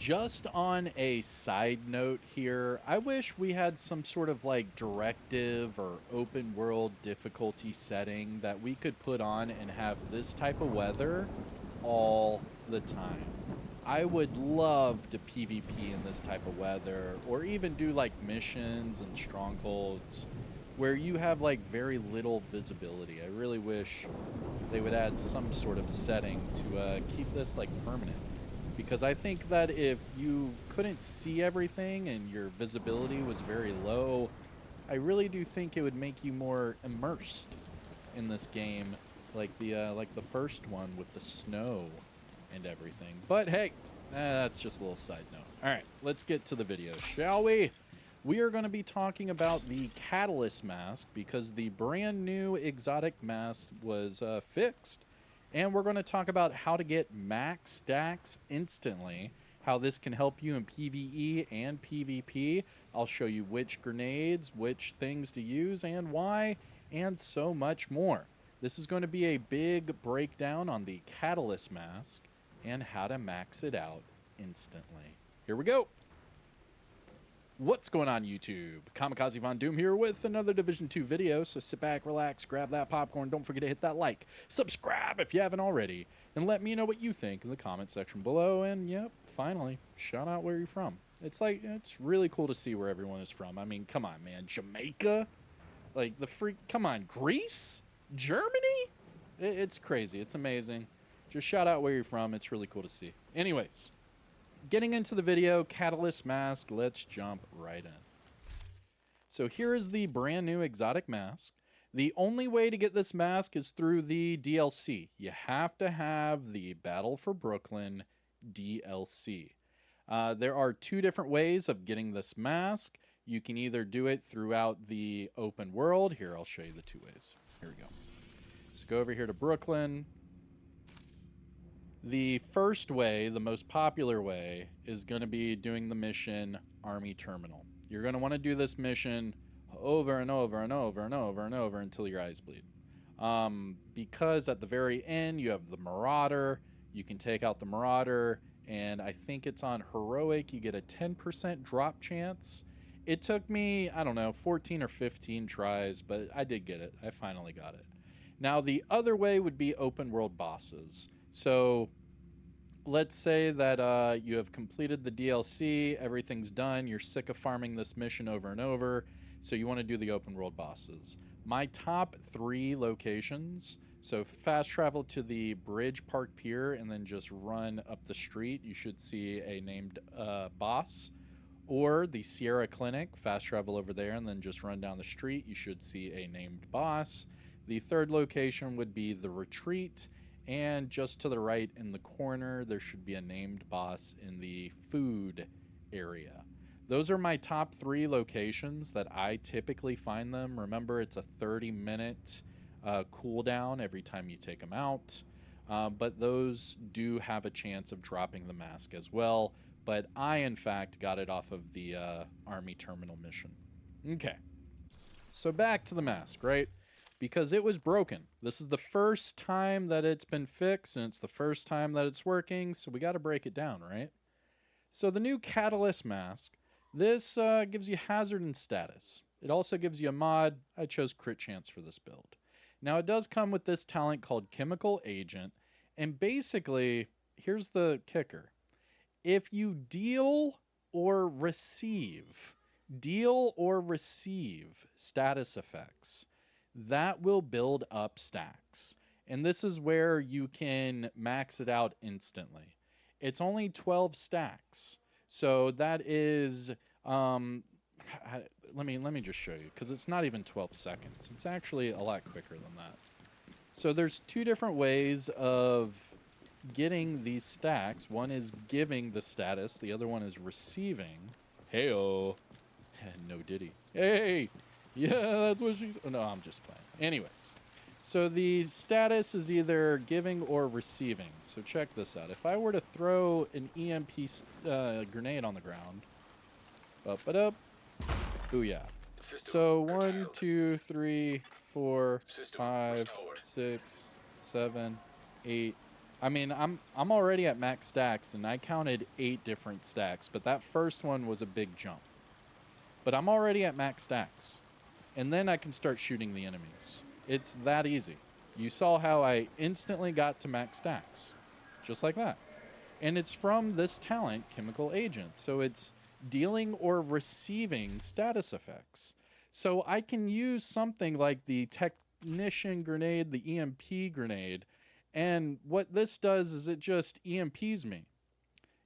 Just on a side note here, I wish we had some sort of like directive or open world difficulty setting that we could put on and have this type of weather all the time. I would love to PvP in this type of weather or even do like missions and strongholds where you have like very little visibility. I really wish they would add some sort of setting to keep this like permanent. Because I think that if you couldn't see everything and your visibility was very low, I really do think it would make you more immersed in this game, like the first one with the snow and everything. But hey, that's just a little side note. All right, let's get to the video, shall we? We are going to be talking about the Catalyst mask because the brand new exotic mask was fixed. And we're going to talk about how to get max stacks instantly, how this can help you in PvE and PvP. I'll show you which grenades, which things to use, and why, and so much more. This is going to be a big breakdown on the Catalyst mask and how to max it out instantly. Here we go. What's going on, YouTube? Kamikazevondoom here with another Division 2 video, so sit back, relax, grab that popcorn, don't forget to hit that like, subscribe if you haven't already, and let me know what you think in the comment section below, and yep, finally, shout out where you're from. It's really cool to see where everyone is from. I mean, come on, man, Jamaica? Like, come on, Greece? Germany? It's crazy, it's amazing. Just shout out where you're from, it's really cool to see. Anyways. Getting into the video, Catalyst mask, let's jump right in. So here is the brand new exotic mask. The only way to get this mask is through the DLC. You have to have the Battle for Brooklyn DLC. There are two different ways of getting this mask. You can either do it throughout the open world. Here, I'll show you the two ways. Here we go. So go over here to Brooklyn. The first way, the most popular way, is going to be doing the mission Army Terminal. You're going to want to do this mission over and over and over and over and over until your eyes bleed. Because at the very end, you have the Marauder. You can take out the Marauder, and I think it's on Heroic. You get a 10% drop chance. It took me, I don't know, 14 or 15 tries, but I did get it. I finally got it. Now, the other way would be open world bosses. So let's say that you have completed the DLC, everything's done, you're sick of farming this mission over and over, so you want to do the open world bosses. My top 3 locations, so fast travel to the Bridge Park Pier and then just run up the street, you should see a named boss. Or the Sierra Clinic, fast travel over there and then just run down the street, you should see a named boss. The third location would be the Retreat. And just to the right in the corner, there should be a named boss in the food area. Those are my top 3 locations that I typically find them. Remember, it's a 30-minute cooldown every time you take them out. But those do have a chance of dropping the mask as well. But I, in fact, got it off of the Army Terminal mission. Okay. So back to the mask, right? Because it was broken. This is the first time that it's been fixed, and it's the first time that it's working, so we got to break it down, right? So the new Catalyst mask, this gives you hazard and status. It also gives you a mod. I chose crit chance for this build. Now, it does come with this talent called Chemical Agent, and basically, here's the kicker. If you deal or receive status effects, that will build up stacks. And this is where you can max it out instantly. It's only 12 stacks. So that is, let me just show you, because it's not even 12 seconds. It's actually a lot quicker than that. So there's 2 different ways of getting these stacks. One is giving the status. The other one is receiving. Hey-oh. No diddy. Hey! Yeah, that's what she's... Oh, no, I'm just playing. Anyways, so the status is either giving or receiving. So check this out. If I were to throw an EMP grenade on the ground... Up it up. Booyah. So 1, 2, 3, 4, 5, 6, 7, 8, I mean, I'm already at max stacks, and I counted 8 different stacks, but that first one was a big jump. But I'm already at max stacks, and then I can start shooting the enemies. It's that easy. You saw how I instantly got to max stacks, just like that. And it's from this talent, Chemical Agent. So it's dealing or receiving status effects. So I can use something like the Technician Grenade, the EMP Grenade, and what this does is it just EMPs me.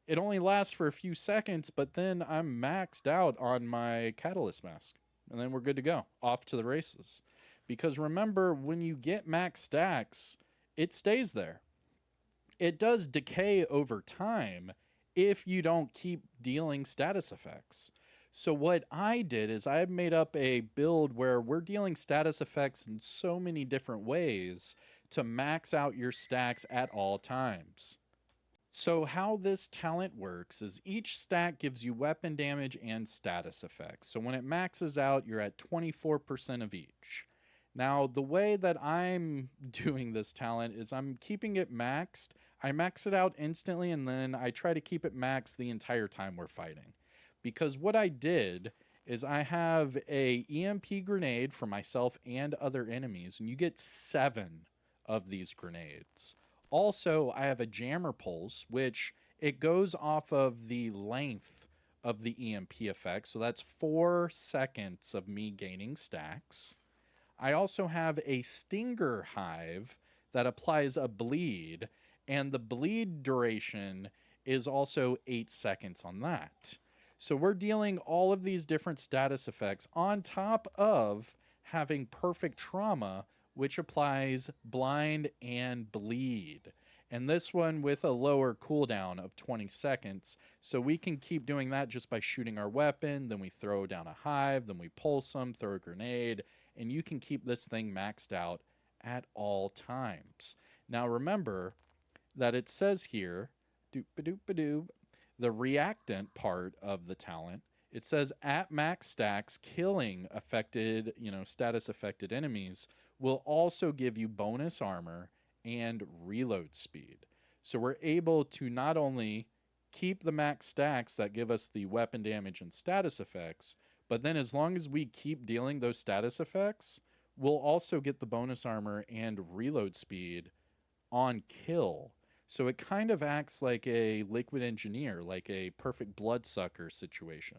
It only lasts for a few seconds, but then I'm maxed out on my Catalyst Mask. And then we're good to go. Off to the races. Because remember, when you get max stacks, it stays there. It does decay over time if you don't keep dealing status effects. So what I did is I made up a build where we're dealing status effects in so many different ways to max out your stacks at all times. So how this talent works is each stack gives you weapon damage and status effects. So when it maxes out, you're at 24% of each. Now, the way that I'm doing this talent is I'm keeping it maxed. I max it out instantly, and then I try to keep it maxed the entire time we're fighting. Because what I did is I have a EMP grenade for myself and other enemies, and you get 7 of these grenades. Also, I have a jammer pulse, which it goes off of the length of the EMP effect. So that's 4 seconds of me gaining stacks. I also have a stinger hive that applies a bleed, and the bleed duration is also 8 seconds on that. So we're dealing all of these different status effects on top of having perfect trauma, which applies blind and bleed. And this one with a lower cooldown of 20 seconds. So we can keep doing that just by shooting our weapon, then we throw down a hive, then we pulse them, throw a grenade, and you can keep this thing maxed out at all times. Now remember that it says here, doop-a-doop-a-doop, the reactant part of the talent, it says at max stacks, killing affected, status affected enemies will also give you bonus armor and reload speed. So we're able to not only keep the max stacks that give us the weapon damage and status effects, but then as long as we keep dealing those status effects, we'll also get the bonus armor and reload speed on kill. So it kind of acts like a liquid engineer, like a perfect bloodsucker situation.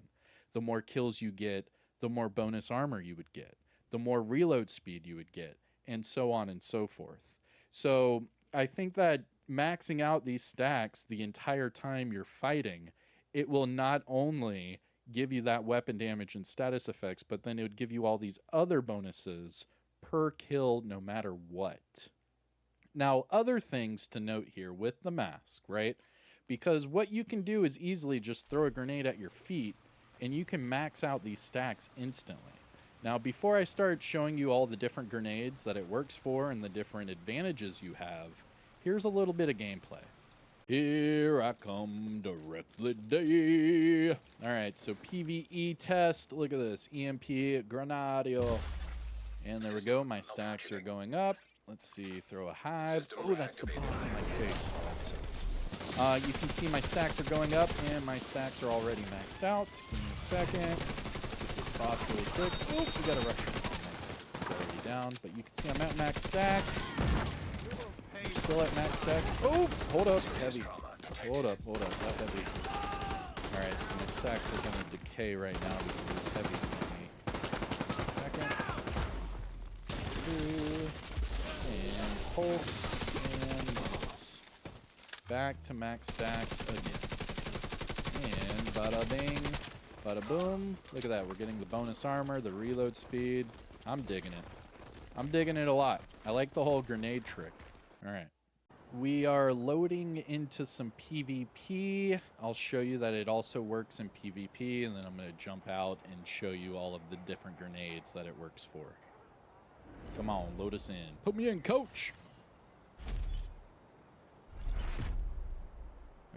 The more kills you get, the more bonus armor you would get, the more reload speed you would get, and so on and so forth. So I think that maxing out these stacks the entire time you're fighting, it will not only give you that weapon damage and status effects, but then it would give you all these other bonuses per kill no matter what. Now, other things to note here with the mask, right? Because what you can do is easily just throw a grenade at your feet and you can max out these stacks instantly. Now, before I start showing you all the different grenades that it works for and the different advantages you have, here's a little bit of gameplay. Here I come directly. All right, so PvE test. Look at this. EMP Granadio. And there we go. My stacks are going up. Let's see. Throw a hive. Oh, that's the boss in my face. Oh, that sucks. You can see my stacks are going up, and my stacks are already maxed out. Give me a second. Get this boss really quick. Oh, we got a rush. Nice. It's already down, but you can see I'm at max stacks. Still at max stacks. Oh, hold up. Heavy. Hold up. That heavy. Alright, so my stacks are going to decay right now because it's heavy on me. Second. Two. And pulse. And pulse. Back to max stacks again. And bada bing. Bada boom. Look at that. We're getting the bonus armor, the reload speed. I'm digging it. I'm digging it a lot. I like the whole grenade trick. Alright. We are loading into some PvP. I'll show you that it also works in PvP, and then I'm going to jump out and show you all of the different grenades that it works for. Come on, load us in. Put me in, coach!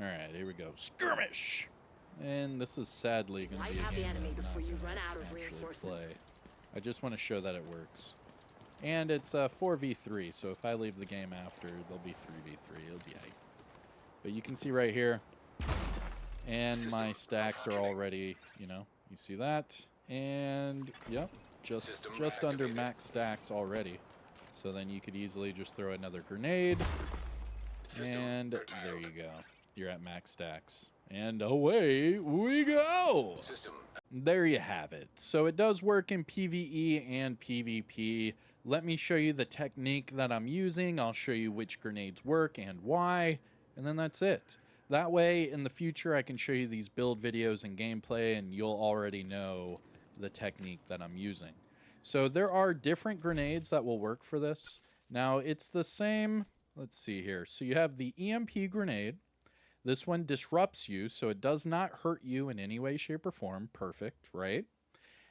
Alright, here we go. Skirmish! And this is sadly going to be a game that I'm not going to actually play. I just want to show that it works. And it's 4v3, so if I leave the game after, there'll be 3v3. It'll be aight. But you can see right here, and my stacks are already, you see that. And, yep, just under max stacks already. So then you could easily just throw another grenade. And there you go. You're at max stacks. And away we go! There you have it. So it does work in PvE and PvP. Let me show you the technique that I'm using. I'll show you which grenades work and why. And then that's it. That way, in the future, I can show you these build videos and gameplay, and you'll already know the technique that I'm using. So there are different grenades that will work for this. Now, it's the same. Let's see here. So you have the EMP grenade. This one disrupts you, so it does not hurt you in any way, shape, or form. Perfect, right?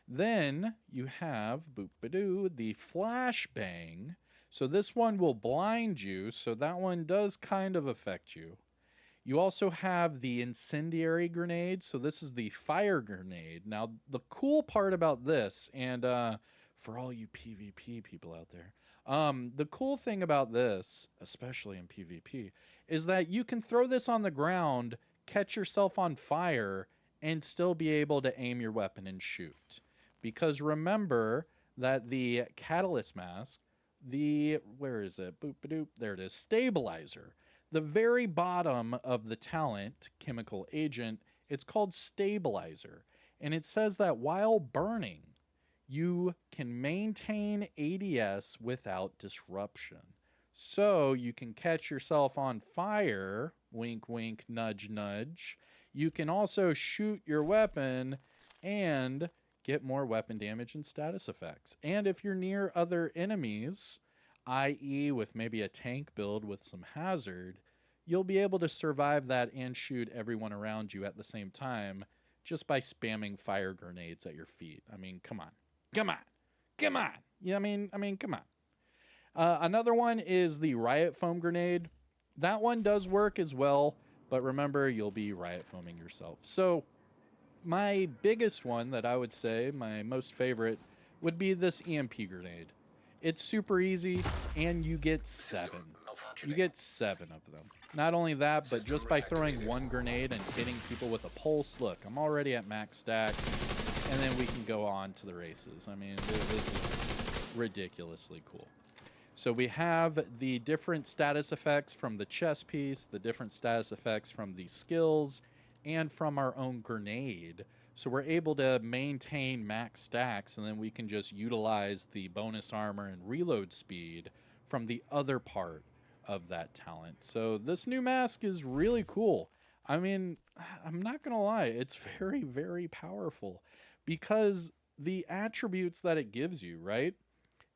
Then you have, boop-a-doo, the flashbang. So this one will blind you, so that one does kind of affect you. You also have the incendiary grenade. So this is the fire grenade. Now, the cool part about this, and for all you PvP people out there, the cool thing about this, especially in PvP, is that you can throw this on the ground, catch yourself on fire, and still be able to aim your weapon and shoot. Because remember that the catalyst mask, where is it? Boop-a-doop, there it is, stabilizer. The very bottom of the talent, chemical agent, it's called stabilizer. And it says that while burning, you can maintain ADS without disruption. So you can catch yourself on fire, wink, wink, nudge, nudge. You can also shoot your weapon and get more weapon damage and status effects. And if you're near other enemies, i.e. with maybe a tank build with some hazard, you'll be able to survive that and shoot everyone around you at the same time just by spamming fire grenades at your feet. I mean, come on. Come on. Come on. Yeah, I mean, come on. Another one is the riot foam grenade. That one does work as well, but remember, you'll be riot foaming yourself. So my biggest one that I would say, my most favorite, would be this EMP grenade. It's super easy, and you get 7. You get 7 of them. Not only that, but just by throwing one grenade and hitting people with a pulse, look, I'm already at max stacks, and then we can go on to the races. I mean, this is ridiculously cool. So we have the different status effects from the chest piece, the different status effects from the skills, and from our own grenade. So we're able to maintain max stacks, and then we can just utilize the bonus armor and reload speed from the other part of that talent. So this new mask is really cool. I mean, I'm not going to lie, it's very, very powerful because the attributes that it gives you, right?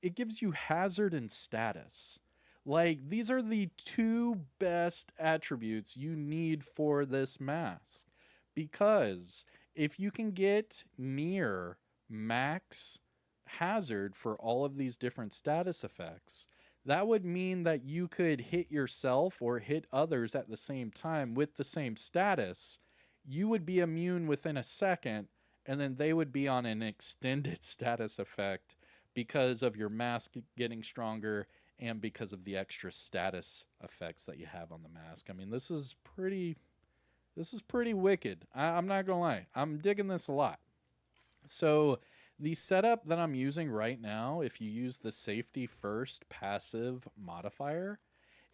It gives you hazard and status. Like, these are the two best attributes you need for this mask. Because if you can get near max hazard for all of these different status effects, that would mean that you could hit yourself or hit others at the same time with the same status. You would be immune within a second, and then they would be on an extended status effect because of your mask getting stronger and because of the extra status effects that you have on the mask. I mean, this is pretty wicked. I'm not gonna lie, I'm digging this a lot. So the setup that I'm using right now, if you use the safety first passive modifier,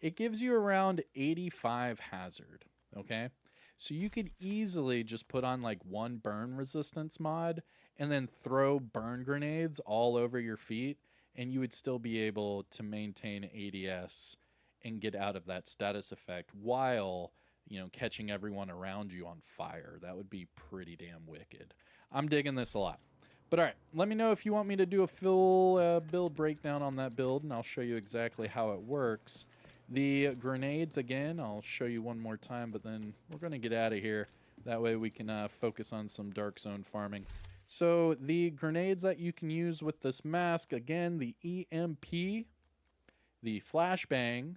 it gives you around 85 hazard. Okay, so you could easily just put on like one burn resistance mod and then throw burn grenades all over your feet, and you would still be able to maintain ADS and get out of that status effect while, catching everyone around you on fire. That would be pretty damn wicked. I'm digging this a lot. But all right, let me know if you want me to do a full build breakdown on that build, and I'll show you exactly how it works. The grenades, again, I'll show you one more time, but then we're going to get out of here. That way we can focus on some Dark Zone farming. So the grenades that you can use with this mask, again, the EMP, the flashbang,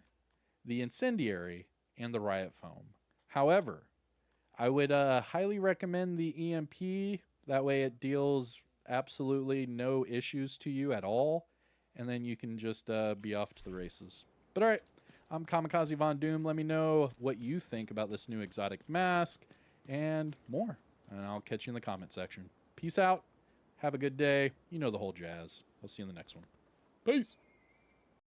the incendiary, and the riot foam. However, I would highly recommend the EMP. That way it deals absolutely no issues to you at all. and then you can just be off to the races. But all right, I'm Kamikazevondoom. Let me know what you think about this new exotic mask and more, and I'll catch you in the comment section. Peace out. Have a good day. You know the whole jazz. I'll see you in the next one. Peace.